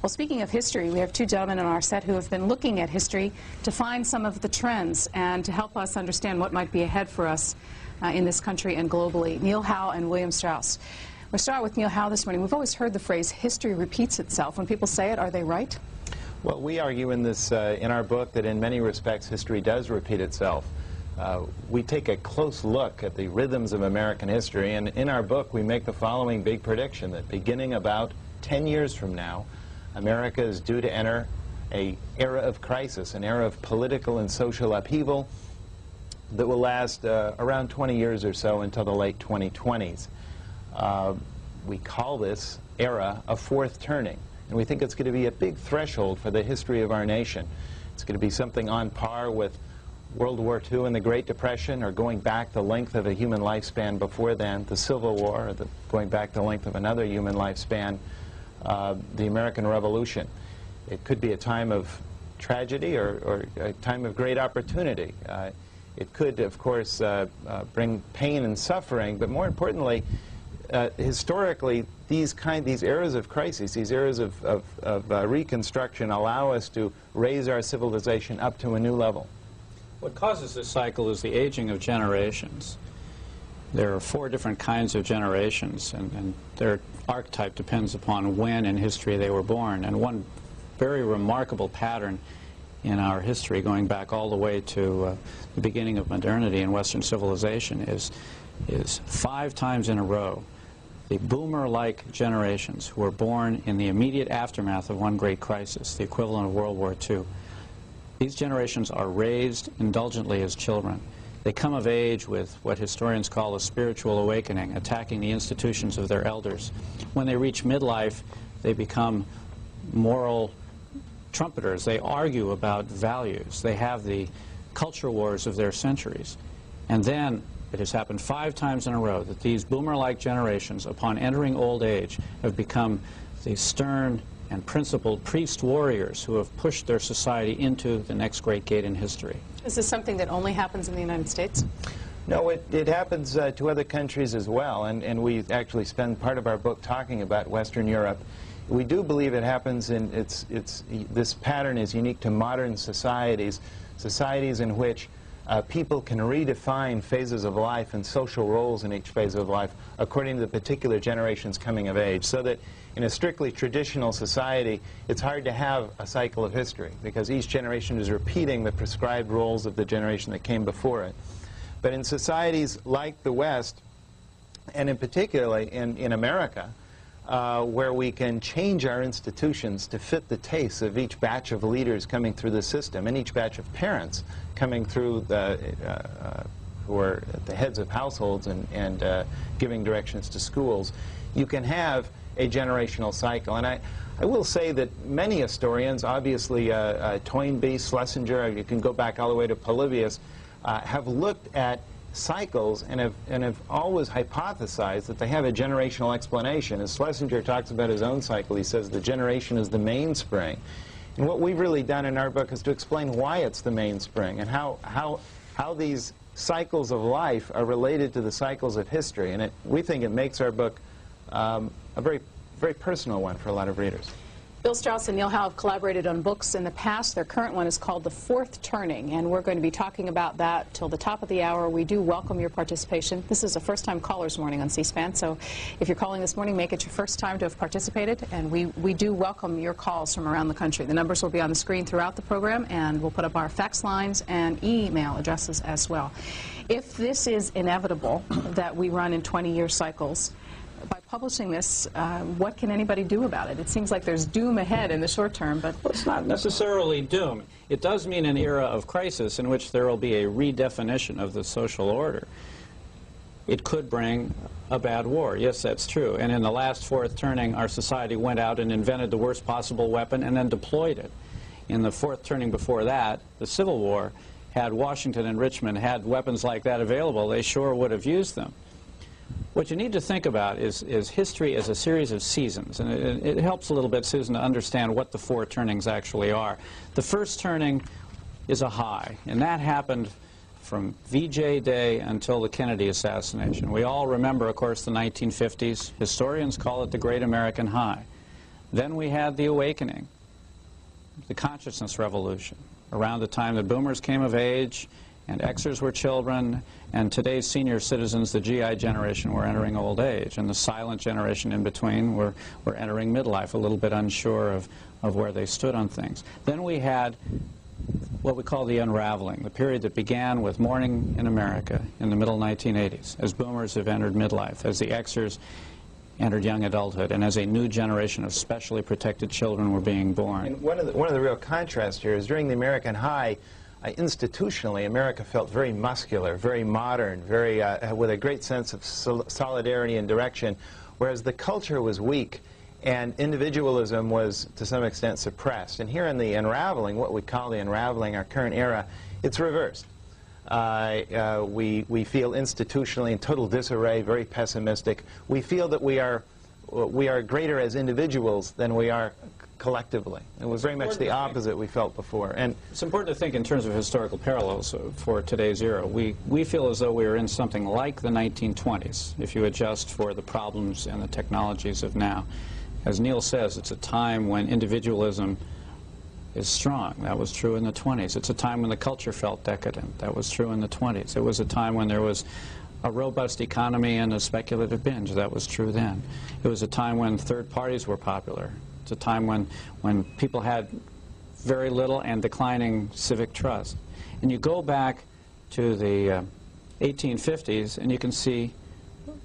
Well, speaking of history, we have two gentlemen on our set who have been looking at history to find some of the trends and to help us understand what might be ahead for us in this country and globally. Neil Howe and William Strauss. We'll start with Neil Howe this morning. We've always heard the phrase, history repeats itself. When people say it, are they right? Well, we argue in our book that in many respects history does repeat itself. We take a close look at the rhythms of American history, and in our book we make the following big prediction, that beginning about 10 years from now, America is due to enter an era of crisis, an era of political and social upheaval that will last around 20 years or so until the late 2020s. We call this era a fourth turning, and we think it's going to be a big threshold for the history of our nation. It's going to be something on par with World War II and the Great Depression, or going back the length of a human lifespan before then, the Civil War, or going back the length of another human lifespan, the American Revolution. It could be a time of tragedy or a time of great opportunity. It could, of course, bring pain and suffering, but more importantly, historically, these eras of crises, these eras of reconstruction allow us to raise our civilization up to a new level. What causes this cycle is the aging of generations. There are 4 different kinds of generations, and their archetype depends upon when in history they were born. And one very remarkable pattern in our history, going back all the way to the beginning of modernity and Western civilization, is 5 times in a row, the boomer-like generations who were born in the immediate aftermath of one great crisis, the equivalent of World War II. These generations are raised indulgently as children. They come of age with what historians call a spiritual awakening, attacking the institutions of their elders. When they reach midlife, they become moral trumpeters. They argue about values. They have the culture wars of their centuries. And then it has happened 5 times in a row that these boomer-like generations, upon entering old age, have become the stern and principled priest warriors who have pushed their society into the next great gate in history. Is this something that only happens in the United States? No, it happens to other countries as well, and we actually spend part of our book talking about Western Europe. We do believe it happens this pattern is unique to modern societies, societies in which people can redefine phases of life and social roles in each phase of life according to the particular generation's coming of age, so that in a strictly traditional society, it's hard to have a cycle of history because each generation is repeating the prescribed roles of the generation that came before it. But in societies like the West, and in particularly in America, where we can change our institutions to fit the tastes of each batch of leaders coming through the system and each batch of parents coming through who are the heads of households and giving directions to schools, you can have a generational cycle. And I will say that many historians, obviously Toynbee, Schlesinger, you can go back all the way to Polybius, have looked at cycles and have always hypothesized that they have a generational explanation. As Schlesinger talks about his own cycle, he says the generation is the mainspring. And what we've really done in our book is to explain why it's the mainspring and how these cycles of life are related to the cycles of history. And we think it makes our book a very, very personal one for a lot of readers. Bill Strauss and Neil Howe have collaborated on books in the past. Their current one is called The Fourth Turning, and we're going to be talking about that till the top of the hour. We do welcome your participation. This is a first-time callers morning on C-SPAN, so if you're calling this morning, make it your first time to have participated, and we do welcome your calls from around the country. The numbers will be on the screen throughout the program, and we'll put up our fax lines and email addresses as well. If this is inevitable, that we run in 20-year cycles, by publishing this, what can anybody do about it? It seems like there's doom ahead in the short term, but... Well, it's not necessarily doom. It does mean an era of crisis in which there will be a redefinition of the social order. It could bring a bad war. Yes, that's true. And in the last fourth turning, our society went out and invented the worst possible weapon and then deployed it. In the fourth turning before that, the Civil War, had Washington and Richmond had weapons like that available, they sure would have used them. What you need to think about is history as a series of seasons, and it helps a little bit, Susan, to understand what the 4 turnings actually are. The first turning is a high, and that happened from VJ Day until the Kennedy assassination. We all remember, of course, the 1950s. Historians call it the Great American High. Then we had the awakening, the consciousness revolution, around the time the boomers came of age and Xers were children, and today's senior citizens, the GI generation, were entering old age, and the silent generation in between were entering midlife, a little bit unsure of where they stood on things. Then we had what we call the unraveling, the period that began with mourning in America in the middle 1980s, as boomers have entered midlife, as the Xers entered young adulthood, and as a new generation of specially protected children were being born. And one of the real contrasts here is during the American high, institutionally, America felt very muscular, very modern, very with a great sense of solidarity and direction, whereas the culture was weak and individualism was, to some extent, suppressed. And here in the unraveling, what we call the unraveling, our current era, it's reversed. We feel institutionally in total disarray, very pessimistic. We feel that we are greater as individuals than we are collectively. It was very much the opposite we felt before. And it's important to think in terms of historical parallels for today's era. We feel as though we are in something like the 1920s, if you adjust for the problems and the technologies of now. As Neil says, it's a time when individualism is strong. That was true in the 20s. It's a time when the culture felt decadent. That was true in the 20s. It was a time when there was a robust economy and a speculative binge. That was true then. It was a time when third parties were popular. It's a time when people had very little and declining civic trust. And you go back to the 1850s and you can see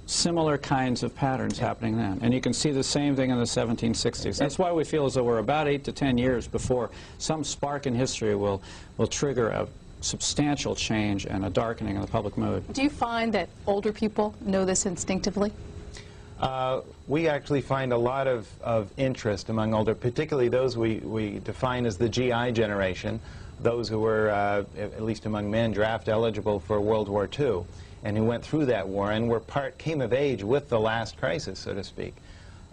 similar kinds of patterns happening then. And you can see the same thing in the 1760s. That's why we feel as though we're about 8 to 10 years before some spark in history will trigger a substantial change and a darkening of the public mood. Do you find that older people know this instinctively? We actually find a lot of interest among older, particularly those we define as the GI generation, those who were, at least among men, draft eligible for World War II, and who went through that war and came of age with the last crisis, so to speak.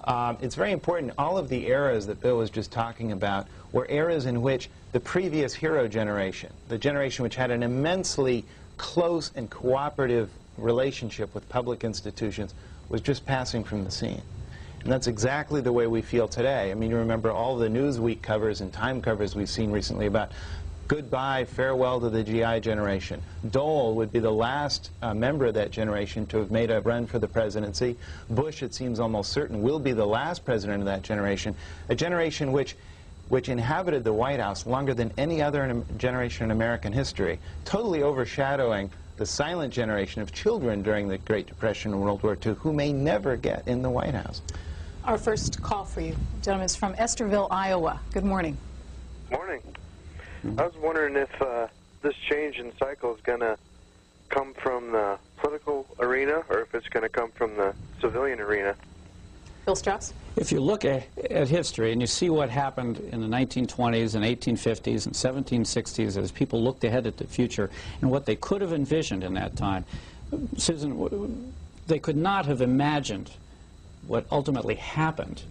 It's very important, all of the eras that Bill was just talking about were eras in which the previous hero generation, the generation which had an immensely close and cooperative relationship with public institutions, was just passing from the scene. And that's exactly the way we feel today. I mean, you remember all the Newsweek covers and Time covers we've seen recently about goodbye, farewell to the GI generation. Dole would be the last member of that generation to have made a run for the presidency. Bush, it seems almost certain, will be the last president of that generation, a generation which inhabited the White House longer than any other generation in American history, totally overshadowing the silent generation of children during the Great Depression and World War II who may never get in the White House. Our first call for you, gentlemen, is from Esterville, Iowa. Good morning. Morning. I was wondering if this change in cycle is going to come from the political arena or if it's going to come from the civilian arena. Bill Strauss? If you look at history and you see what happened in the 1920s and 1850s and 1760s as people looked ahead at the future and what they could have envisioned in that time, Susan, they could not have imagined what ultimately happened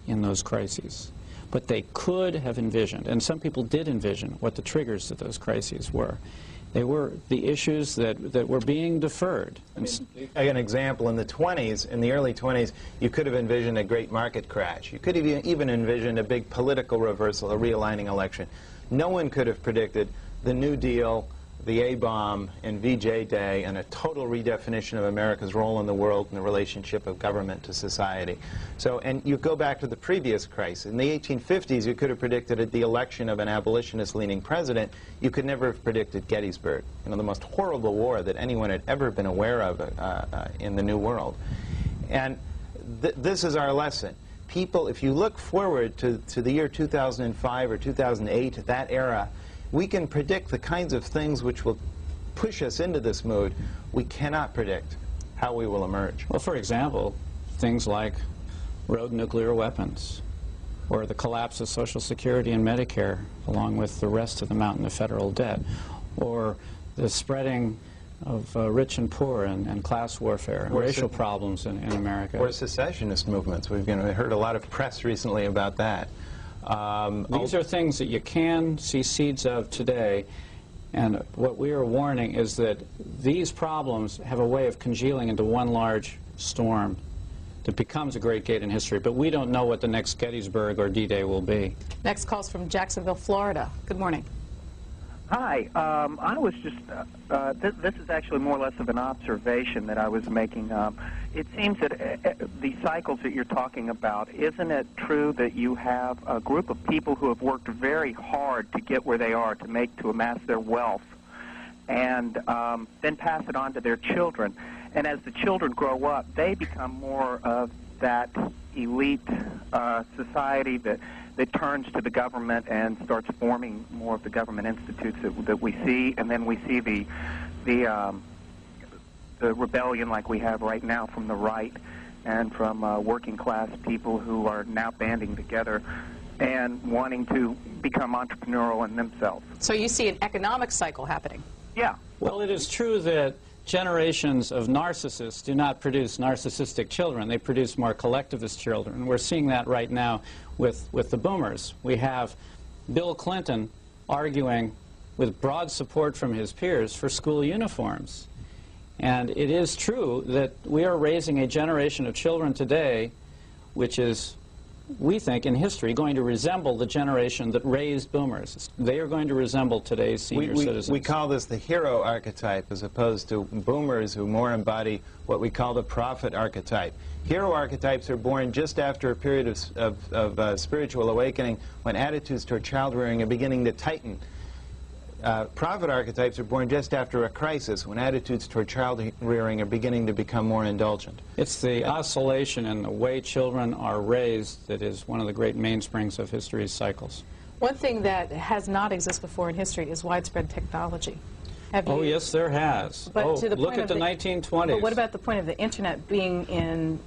in those crises. But they could have envisioned, and some people did envision, what the triggers to those crises were. They were the issues that were being deferred. An example, in the 20s, in the early 20s, you could have envisioned a great market crash. You could have even envisioned a big political reversal, a realigning election. No one could have predicted the New Deal, the A-bomb, and VJ Day, and a total redefinition of America's role in the world and the relationship of government to society. So, and you go back to the previous crisis. In the 1850s, you could have predicted the election of an abolitionist-leaning president. You could never have predicted Gettysburg, the most horrible war that anyone had ever been aware of in the New World. And this is our lesson. People, if you look forward to the year 2005 or 2008, that era, we can predict the kinds of things which will push us into this mood. We cannot predict how we will emerge. Well, for example, things like rogue nuclear weapons, or the collapse of Social Security and Medicare, along with the rest of the mountain of federal debt, or the spreading of rich and poor and class warfare and racial problems in America. Or secessionist movements. We've heard a lot of press recently about that. These are things that you can see seeds of today, and what we are warning is that these problems have a way of congealing into one large storm that becomes a great gate in history. But we don't know what the next Gettysburg or D-Day will be. Next call's from Jacksonville, Florida. Good morning. Hi. I was just, this is actually more or less of an observation that I was making. It seems that the cycles that you're talking about, isn't it true that you have a group of people who have worked very hard to get where they are, to amass their wealth, and then pass it on to their children? And as the children grow up, they become more of that elite society that turns to the government and starts forming more of the government institutes that we see, and then we see the rebellion like we have right now from the right and from working class people who are now banding together and wanting to become entrepreneurial in themselves. So you see an economic cycle happening? Yeah. Well, it is true that generations of narcissists do not produce narcissistic children. They produce more collectivist children. We're seeing that right now with the boomers. We have Bill Clinton arguing with broad support from his peers for school uniforms. And it is true that we are raising a generation of children today which is, we think, in history, going to resemble the generation that raised boomers. They are going to resemble today's senior citizens. We call this the hero archetype as opposed to boomers who more embody what we call the prophet archetype. Hero archetypes are born just after a period of spiritual awakening when attitudes toward child rearing are beginning to tighten. Prophet archetypes are born just after a crisis when attitudes toward child rearing are beginning to become more indulgent. It's the oscillation in the way children are raised that is one of the great mainsprings of history's cycles. One thing that has not existed before in history is widespread technology. Oh, yes, there has. But to the look point at the 1920s. But what about the point of the Internet being in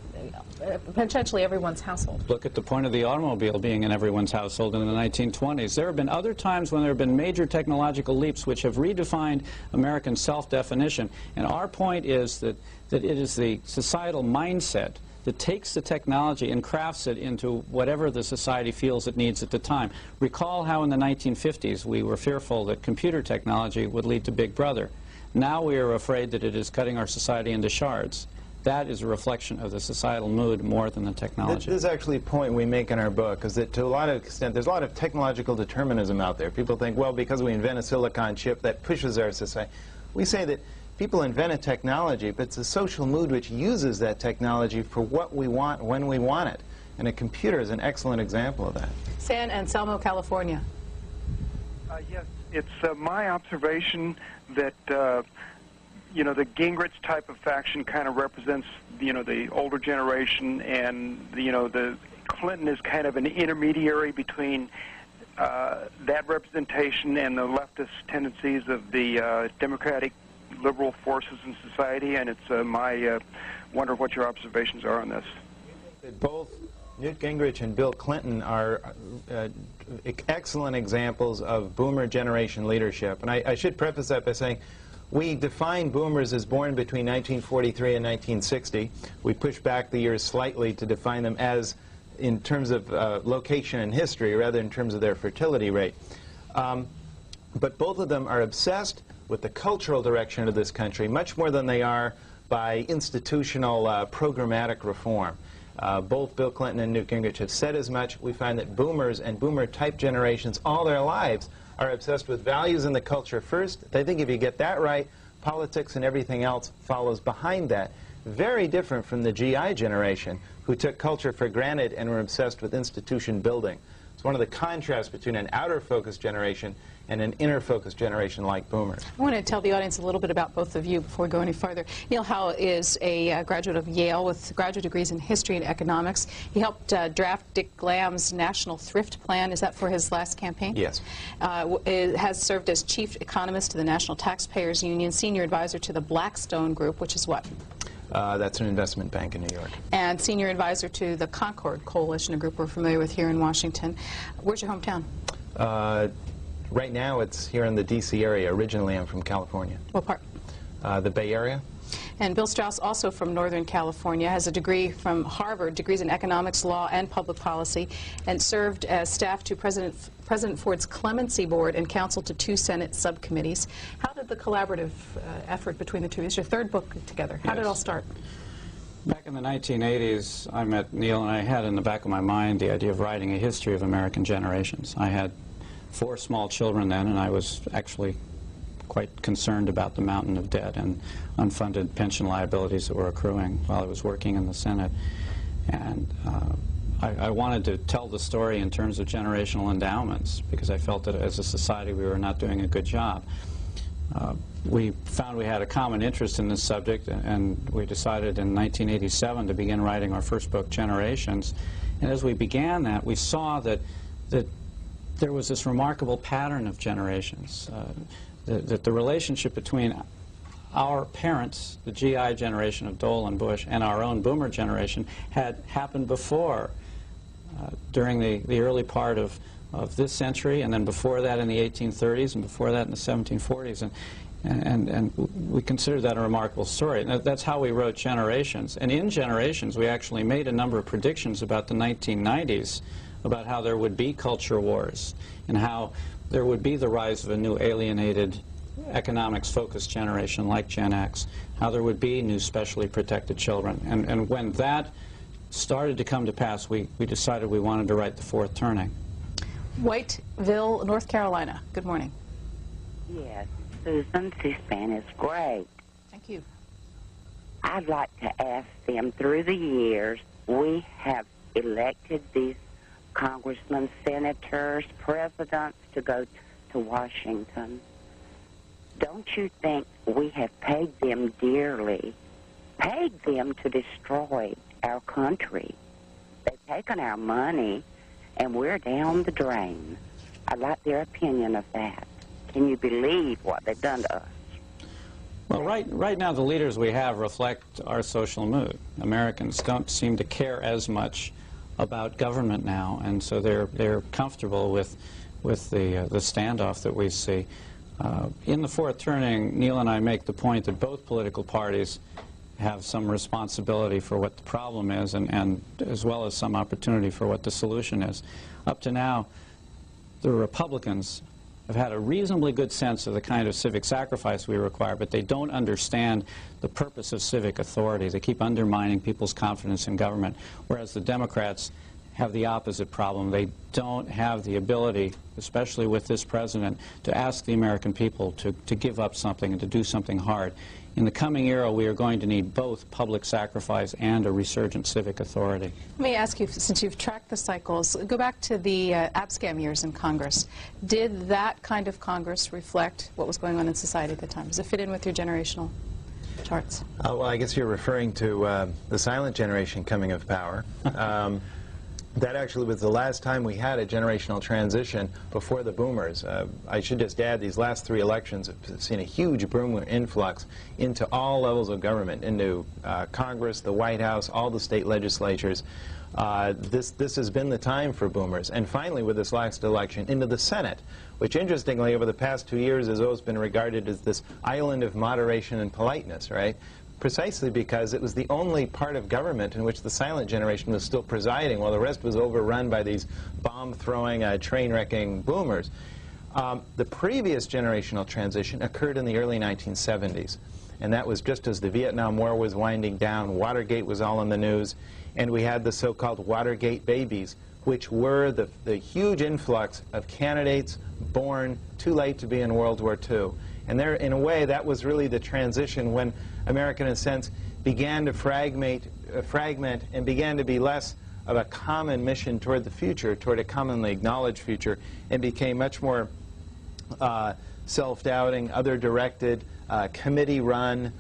potentially everyone's household? Look at the point of the automobile being in everyone's household in the 1920s. There have been other times when there have been major technological leaps which have redefined American self-definition. And our point is that it is the societal mindset that takes the technology and crafts it into whatever the society feels it needs at the time. Recall how in the 1950s we were fearful that computer technology would lead to Big Brother. Now we are afraid that it is cutting our society into shards. That is a reflection of the societal mood more than the technology. This is actually a point we make in our book, is that to a lot of extent there's a lot of technological determinism out there. People think, well, because we invent a silicon chip that pushes our society. We say that people invent a technology, but it's a social mood which uses that technology for what we want when we want it. And a computer is an excellent example of that. San Anselmo, California. Yes, it's my observation that you know, the Gingrich type of faction kind of represents, you know, the older generation, and the Clinton is kind of an intermediary between that representation and the leftist tendencies of the democratic liberal forces in society. And it's my wonder what your observations are on this. Both Newt Gingrich and Bill Clinton are excellent examples of boomer generation leadership. And I should preface that by saying we define boomers as born between 1943 and 1960. We push back the years slightly to define them as in terms of location and history rather than in terms of their fertility rate. But both of them are obsessed with the cultural direction of this country much more than they are by institutional programmatic reform. Both Bill Clinton and Newt Gingrich have said as much. We find that boomers and boomer-type generations all their lives are obsessed with values in the culture first. They think if you get that right, politics and everything else follows behind that. Very different from the GI generation, who took culture for granted and were obsessed with institution building. It's one of the contrasts between an outer-focused generation and an inner-focused generation like boomers. I want to tell the audience a little bit about both of you before we go any farther. Neil Howe is a graduate of Yale with graduate degrees in history and economics. He helped draft Dick Glamm's National Thrift Plan. Is that for his last campaign? Yes. Has served as chief economist to the National Taxpayers Union, senior advisor to the Blackstone Group, which is what? That's an investment bank in New York. And senior advisor to the Concord Coalition, a group we're familiar with here in Washington. Where's your hometown? Right now it's here in the D.C. area. Originally I'm from California. What part? The Bay Area. And Bill Strauss, also from Northern California, has a degree from Harvard, degrees in economics, law, and public policy, and served as staff to President Ford's Clemency Board and counsel to 2 Senate subcommittees. How did the collaborative effort between the two, it's your third book together, how did it all start? Back in the 1980s, I met Neil, and I had in the back of my mind the idea of writing a history of American generations. I had 4 small children then, and I was actually quite concerned about the mountain of debt and unfunded pension liabilities that were accruing while I was working in the Senate. And I wanted to tell the story in terms of generational endowments, because I felt that as a society we were not doing a good job. We found we had a common interest in this subject, and we decided in 1987 to begin writing our first book, Generations. And as we began that, we saw that there was this remarkable pattern of generations, that the relationship between our parents, the GI generation of Dole and Bush, and our own boomer generation had happened before, during the early part of this century, and then before that in the 1830s, and before that in the 1740s. And we consider that a remarkable story. And that's how we wrote Generations. And in Generations, we actually made a number of predictions about the 1990s, about how there would be culture wars, and how there would be the rise of a new alienated, economics-focused generation like Gen X, how there would be new specially protected children. And when that started to come to pass, we decided we wanted to write The Fourth Turning. Whiteville, North Carolina. Good morning. Yes, Susan, C-SPAN is great. Thank you. I'd like to ask them, through the years, we have elected these congressmen, senators, presidents to go to Washington. Don't you think we have paid them dearly, paid them to destroy our country? They've taken our money, and we're down the drain. I'd like their opinion of that. Can you believe what they've done to us? Well, right now the leaders we have reflect our social mood. Americans don't seem to care as much about government now, and so they're comfortable with the standoff that we see. In The Fourth Turning, Neil and I make the point that both political parties have some responsibility for what the problem is, and as well as some opportunity for what the solution is. Up to now, the Republicans have had a reasonably good sense of the kind of civic sacrifice we require, but they don't understand the purpose of civic authority. They keep undermining people's confidence in government, whereas the Democrats have the opposite problem. They don't have the ability, especially with this president, to ask the American people to give up something and to do something hard. In the coming era, we are going to need both public sacrifice and a resurgent civic authority. Let me ask you, since you've tracked the cycles, go back to the abscam years in Congress. Did that kind of Congress reflect what was going on in society at the time? Does it fit in with your generational charts? Well, I guess you're referring to the silent generation coming of power. That actually was the last time we had a generational transition before the boomers. I should just add, these last 3 elections have seen a huge boomer influx into all levels of government, into Congress, the White House, all the state legislatures. This has been the time for boomers. And finally, with this last election, into the Senate, which interestingly over the past 2 years has always been regarded as this island of moderation and politeness, right? Precisely because it was the only part of government in which the silent generation was still presiding, while the rest was overrun by these bomb-throwing, train-wrecking boomers. The previous generational transition occurred in the early 1970s, and that was just as the Vietnam War was winding down, Watergate was all in the news, and we had the so-called Watergate babies, which were the huge influx of candidates born too late to be in World War II. And there, in a way, that was really the transition when America, in a sense, began to fragment and began to be less of a common mission toward the future, toward a commonly acknowledged future, and became much more self-doubting, other-directed, committee-run,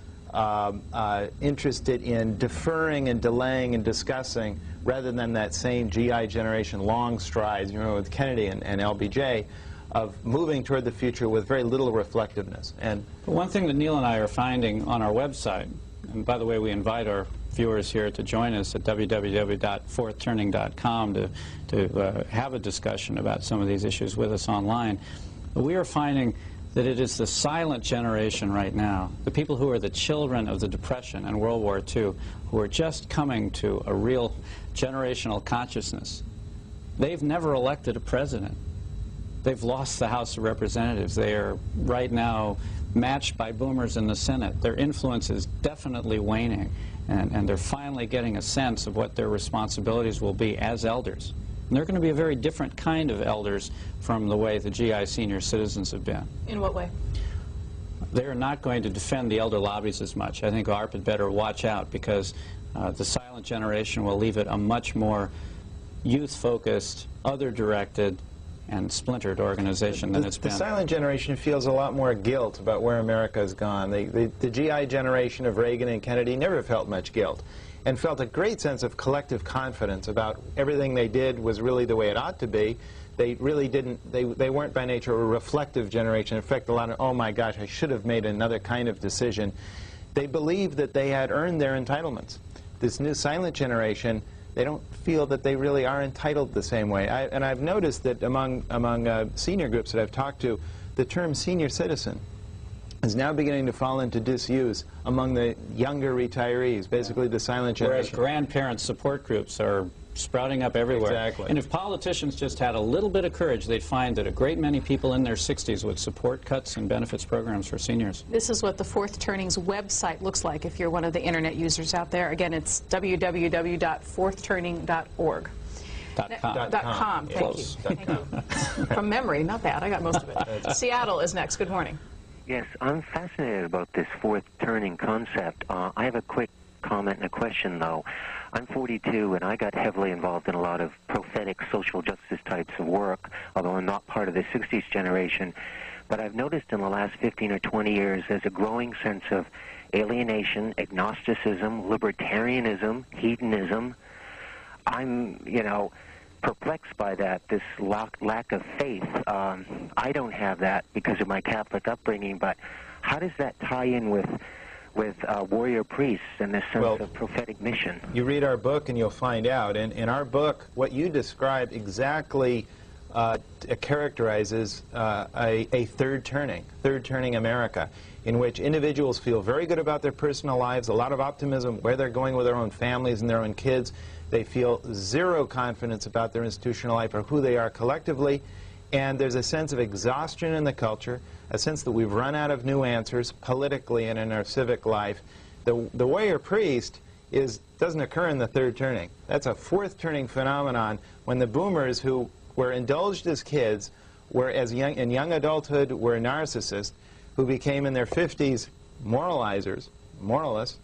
interested in deferring and delaying and discussing, rather than that same GI generation long strides, you know, with Kennedy and LBJ, of moving toward the future with very little reflectiveness. And one thing that Neil and I are finding on our website, and by the way, we invite our viewers here to join us at www.fourthturning.com to have a discussion about some of these issues with us online. But we are finding that it is the silent generation right now, the people who are the children of the Depression and World War II, who are just coming to a real generational consciousness. They've never elected a president. They've lost the House of Representatives. They are right now matched by boomers in the Senate. Their influence is definitely waning. And they're finally getting a sense of what their responsibilities will be as elders. And they're going to be a very different kind of elders from the way the GI senior citizens have been. In what way? They're not going to defend the elder lobbies as much. I think ARP had better watch out, because the silent generation will leave it a much more youth-focused, other-directed, and splintered organization than it's been. The silent generation feels a lot more guilt about where America has gone. The GI generation of Reagan and Kennedy never felt much guilt, and felt a great sense of collective confidence about everything they did was really the way it ought to be. They really didn't, they weren't by nature a reflective generation. In fact, a lot of, oh my gosh, I should have made another kind of decision. They believed that they had earned their entitlements. This new silent generation, they don't feel that they really are entitled the same way. And I've noticed that among senior groups that I've talked to, the term senior citizen is now beginning to fall into disuse among the younger retirees, basically the silent generation. Whereas grandparent support groups are sprouting up everywhere. Exactly. And if politicians just had a little bit of courage, they'd find that a great many people in their 60s would support cuts and benefits programs for seniors. This is what the Fourth Turning's website looks like if you're one of the internet users out there. Again, it's www.fourthturning.org. .com. Thank you. Thank you. From memory, not bad. I got most of it. Seattle is next. Good morning. Yes, I'm fascinated about this fourth turning concept. I have a quick comment and a question, though. I'm 42, and I got heavily involved in a lot of prophetic social justice types of work, although I'm not part of the 60s generation. But I've noticed in the last 15 or 20 years there's a growing sense of alienation, agnosticism, libertarianism, hedonism. I'm, perplexed by that, this lack of faith. I don't have that because of my Catholic upbringing, but how does that tie in with warrior priests and this sense of prophetic mission? You read our book and you'll find out. In our book, what you describe exactly characterizes a third turning America, in which individuals feel very good about their personal lives, a lot of optimism, where they're going with their own families and their own kids. They feel zero confidence about their institutional life or who they are collectively. And there's a sense of exhaustion in the culture, a sense that we've run out of new answers politically and in our civic life. The warrior priest doesn't occur in the third turning. That's a fourth turning phenomenon when the boomers who were indulged as kids were in young adulthood were narcissists who became in their 50s moralizers, moralists.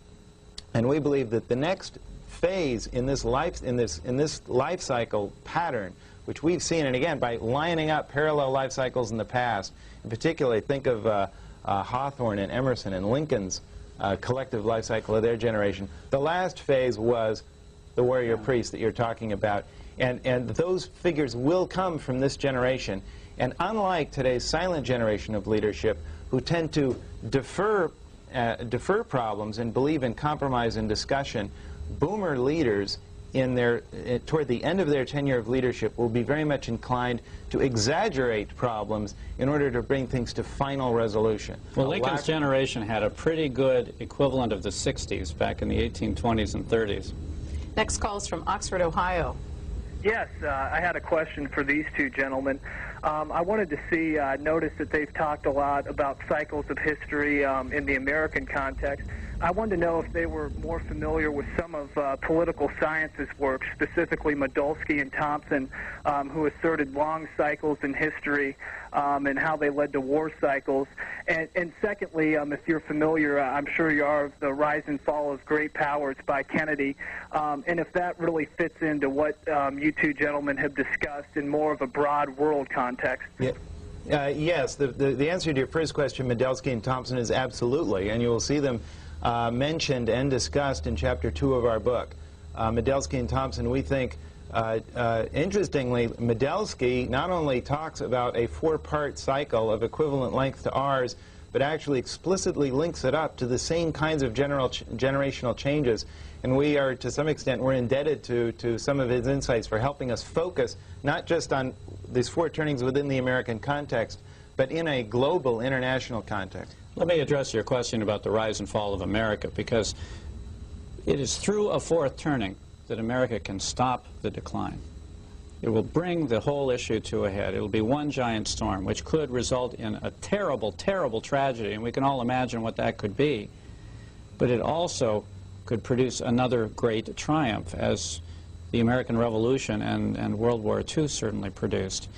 And we believe that the next phase in this life cycle pattern, which we've seen, and again, by lining up parallel life cycles in the past, in particular, think of Hawthorne and Emerson and Lincoln's collective life cycle of their generation. The last phase was the warrior priest that you're talking about, and those figures will come from this generation. And unlike today's silent generation of leadership, who tend to defer problems and believe in compromise and discussion, boomer leaders toward the end of their tenure of leadership will be very much inclined to exaggerate problems in order to bring things to final resolution. Well, Lincoln's generation had a pretty good equivalent of the 60s back in the 1820s and 30s. Next call is from Oxford, Ohio. Yes, I had a question for these two gentlemen. I wanted to see, notice that they've talked a lot about cycles of history in the American context. I wanted to know if they were more familiar with some of political science's work, specifically Medulsky and Thompson, who asserted long cycles in history and how they led to war cycles. And secondly, if you're familiar, I'm sure you are, of The Rise and Fall of Great Powers by Kennedy, and if that really fits into what you two gentlemen have discussed in more of a broad world context. Yeah. Yes, the answer to your first question, Medulsky and Thompson, is absolutely, and you will see them mentioned and discussed in Chapter 2 of our book. Medulsky and Thompson, we think, interestingly, Medulsky not only talks about a four-part cycle of equivalent length to ours, but actually explicitly links it up to the same kinds of generational changes. And we are, to some extent, we're indebted to some of his insights for helping us focus not just on these four turnings within the American context, but in a global, international context. Let me address your question about the rise and fall of America, because it is through a fourth turning that America can stop the decline. It will bring the whole issue to a head. It will be one giant storm, which could result in a terrible, terrible tragedy, and we can all imagine what that could be. But it also could produce another great triumph, as the American Revolution and World War II certainly produced.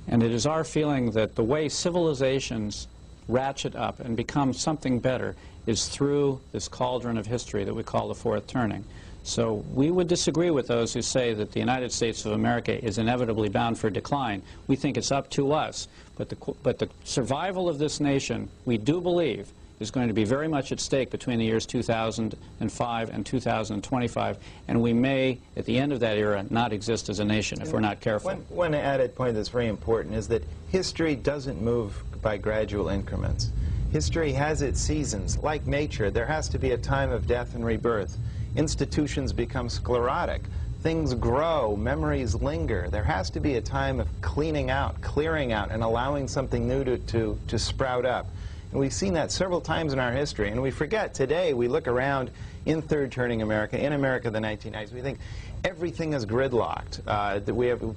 And it is our feeling that the way civilizations ratchet up and become something better is through this cauldron of history that we call the fourth turning. So we would disagree with those who say that the United States of America is inevitably bound for decline. We think it's up to us. But the survival of this nation, we do believe, is going to be very much at stake between the years 2005 and 2025, and we may, at the end of that era, not exist as a nation if we're not careful. One added point that's very important is that history doesn't move by gradual increments. History has its seasons. Like nature, there has to be a time of death and rebirth. Institutions become sclerotic. Things grow. Memories linger. There has to be a time of cleaning out, clearing out, and allowing something new to sprout up. And we've seen that several times in our history. And we forget today, we look around in third turning America, in America of the 1990s, we think everything is gridlocked.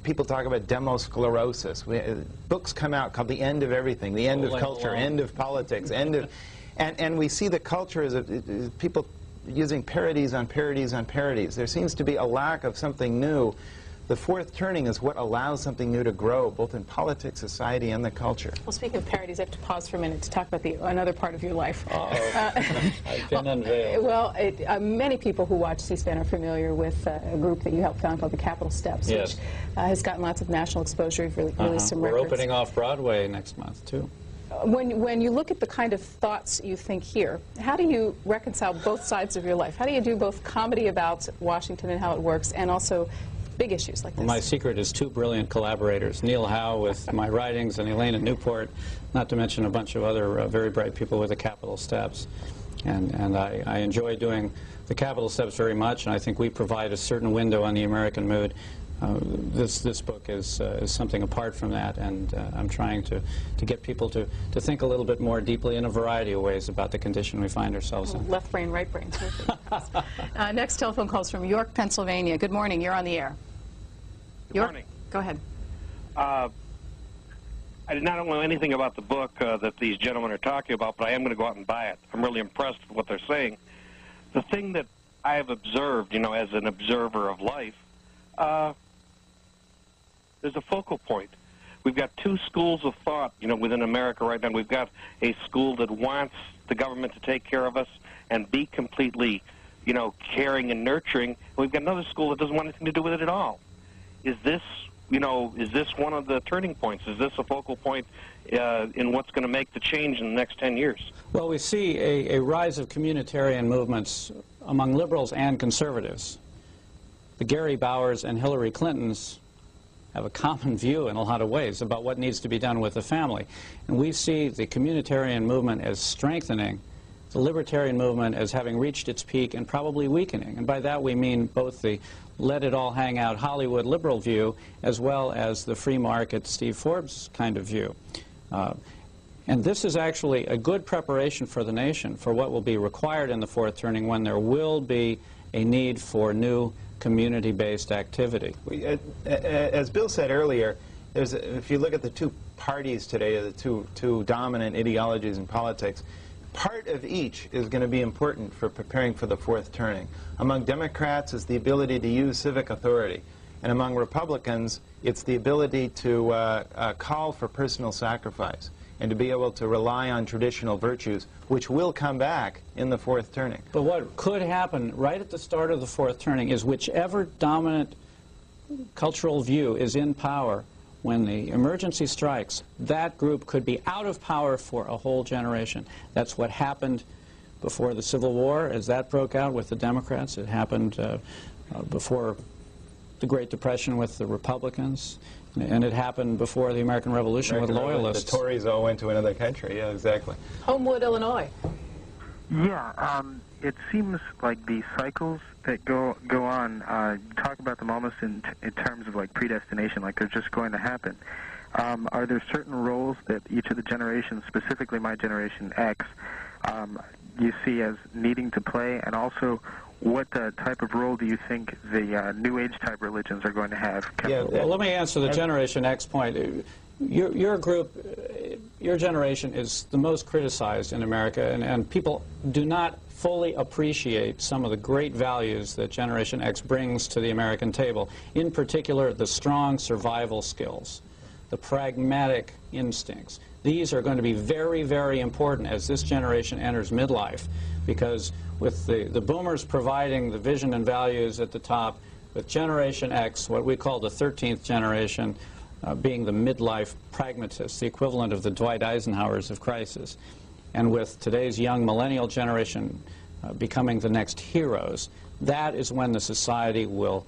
People talk about demosclerosis. Books come out called The End of Everything, The End of Culture, End of Politics, End of... And we see the culture as people using parodies on parodies on parodies. There seems to be a lack of something new. The fourth turning is what allows something new to grow, both in politics, society, and the culture. Well, speaking of parodies, I have to pause for a minute to talk about another part of your life. I've been unveiled. Well, many people who watch C-SPAN are familiar with a group that you helped found called the Capitol Steps, yes, which has gotten lots of national exposure. You've released some records. We're opening off Broadway next month, too. When you look at the kind of thoughts you think here, how do you reconcile both sides of your life? How do you do both comedy about Washington and how it works, and also big issues like this? Well, my secret is two brilliant collaborators, Neil Howe with my writings and Elaine at Newport, not to mention a bunch of other very bright people with the Capitol Steps. And I enjoy doing the Capitol Steps very much, and I think we provide a certain window on the American mood. This book is something apart from that, and I'm trying to get people to think a little bit more deeply in a variety of ways about the condition we find ourselves in. Left brain, right brain. Next telephone call is from York, Pennsylvania. Good morning. You're on the air. Good morning. Go ahead. I did not know anything about the book that these gentlemen are talking about, but I am going to go out and buy it. I'm really impressed with what they're saying. The thing that I have observed, as an observer of life, there's a focal point. We've got two schools of thought, within America right now. We've got a school that wants the government to take care of us and be completely, caring and nurturing. We've got another school that doesn't want anything to do with it at all. Is this, is this one of the turning points? Is this a focal point in what's going to make the change in the next 10 years? Well, we see a rise of communitarian movements among liberals and conservatives. The Gary Bowers and Hillary Clintons have a common view in a lot of ways about what needs to be done with the family. And we see the communitarian movement as strengthening, the libertarian movement as having reached its peak and probably weakening. And by that we mean both the let it all hang out Hollywood liberal view as well as the free market Steve Forbes kind of view. And this is actually a good preparation for the nation for what will be required in the fourth turning when there will be a need for new community-based activity. As Bill said earlier, if you look at the two parties today, the two dominant ideologies in politics, part of each is going to be important for preparing for the fourth turning. Among Democrats, it's the ability to use civic authority. And among Republicans, it's the ability to call for personal sacrifice and to be able to rely on traditional virtues, which will come back in the fourth turning. But what could happen right at the start of the fourth turning is whichever dominant cultural view is in power, when the emergency strikes, that group could be out of power for a whole generation. That's what happened before the Civil War, as that broke out with the Democrats. It happened before the Great Depression with the Republicans. And it happened before the American Revolution with Loyalists. The Tories all went to another country. Yeah, exactly. Homewood, Illinois. Yeah, it seems like the cycles that go on, talk about them almost in terms of like predestination, like they're just going to happen. Are there certain roles that each of the generations, specifically my generation X, you see as needing to play, and also what type of role do you think the New Age type religions are going to have? Yeah, well, let me answer the Generation X point. Your group your generation is the most criticized in America, and people do not fully appreciate some of the great values that Generation X brings to the American table. In particular, the strong survival skills, the pragmatic instincts. These are going to be very, very important as this generation enters midlife, because with the boomers providing the vision and values at the top, with Generation X, what we call the 13th generation, being the midlife pragmatists, the equivalent of the Dwight Eisenhowers of crisis. And with today's young millennial generation becoming the next heroes, that is when the society will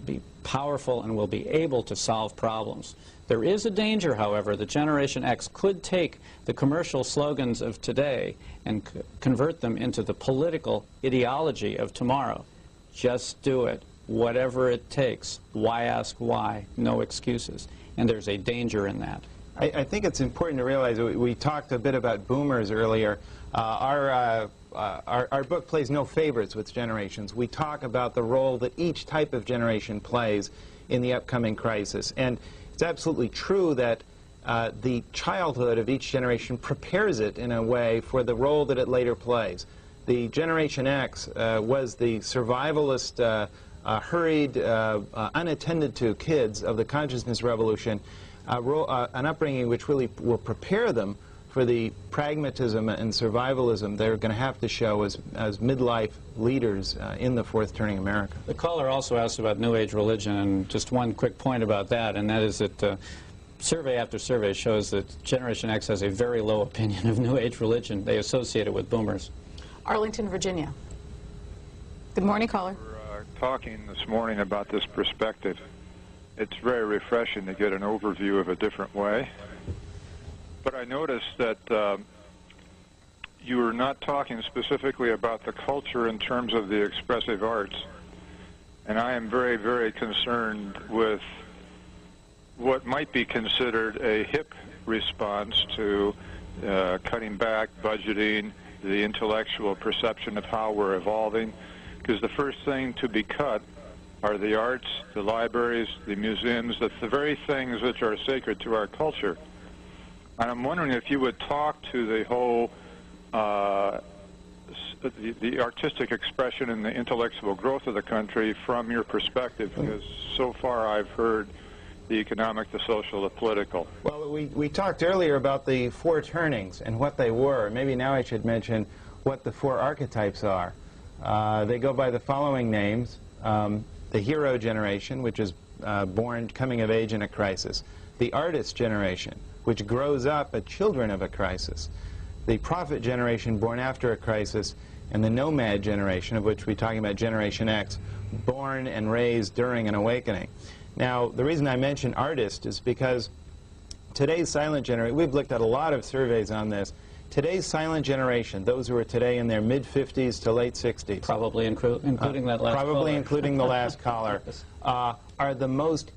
be powerful and will be able to solve problems. There is a danger, however, that Generation X could take the commercial slogans of today and convert them into the political ideology of tomorrow. Just do it, whatever it takes. Why ask why? No excuses. And there's a danger in that. I think it's important to realize, we talked a bit about boomers earlier. Our book plays no favorites with generations. We talk about the role that each type of generation plays in the upcoming crisis. And it's absolutely true that the childhood of each generation prepares it in a way for the role that it later plays. The Generation X was the survivalist, hurried, unattended to kids of the consciousness revolution, an upbringing which really will prepare them for the pragmatism and survivalism they're going to have to show as midlife leaders in the fourth turning America. The caller also asked about New Age religion, and just one quick point about that, and that is that survey after survey shows that Generation X has a very low opinion of New Age religion. They associate it with boomers. Arlington, Virginia. Good morning, caller. We're talking this morning about this perspective. It's very refreshing to get an overview of a different way. But I noticed that you were not talking specifically about the culture in terms of the expressive arts. And I am very, very concerned with what might be considered a hip response to cutting back, budgeting, the intellectual perception of how we're evolving. Because the first thing to be cut are the arts, the libraries, the museums, that's the very things which are sacred to our culture. And I'm wondering if you would talk to the whole, the artistic expression and the intellectual growth of the country from your perspective, because so far I've heard the economic, the social, the political. Well, we talked earlier about the four turnings and what they were. Maybe now I should mention what the four archetypes are. They go by the following names. The hero generation, which is born coming of age in a crisis. The artist generation, which grows up as children of a crisis. The prophet generation, born after a crisis. And the nomad generation, of which we're talking about Generation X, born and raised during an awakening. Now, the reason I mention artist is because today's silent generation, we've looked at a lot of surveys on this. Today's silent generation, those who are today in their mid-50s to late 60s. Probably including that last Probably caller. including the last caller. Are the most,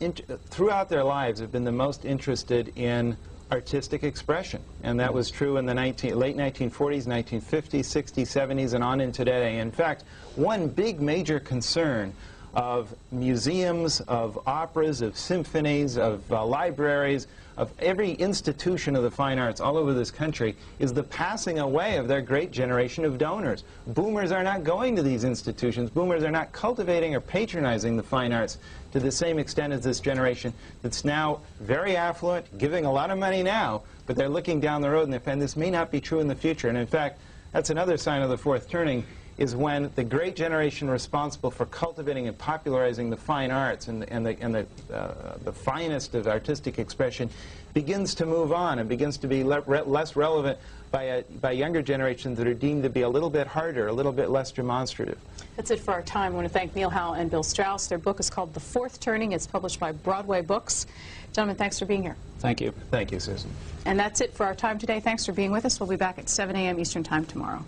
throughout their lives, have been the most interested in artistic expression. And that was true in the late 1940s, 1950s, 60s, 70s, and on in today. In fact, one big major concern of museums, of operas, of symphonies, of libraries, of every institution of the fine arts all over this country is the passing away of their great generation of donors. Boomers are not going to these institutions. Boomers are not cultivating or patronizing the fine arts to the same extent as this generation that's now very affluent, giving a lot of money now, but they're looking down the road and they find this may not be true in the future. And in fact, that's another sign of the fourth turning, is when the great generation responsible for cultivating and popularizing the fine arts and the finest of artistic expression begins to move on and begins to be less relevant by younger generations that are deemed to be a little bit harder, a little bit less demonstrative. That's it for our time. I want to thank Neil Howe and Bill Strauss. Their book is called The Fourth Turning. It's published by Broadway Books. Gentlemen, thanks for being here. Thank you. Thank you, Susan. And that's it for our time today. Thanks for being with us. We'll be back at 7 a.m. Eastern Time tomorrow.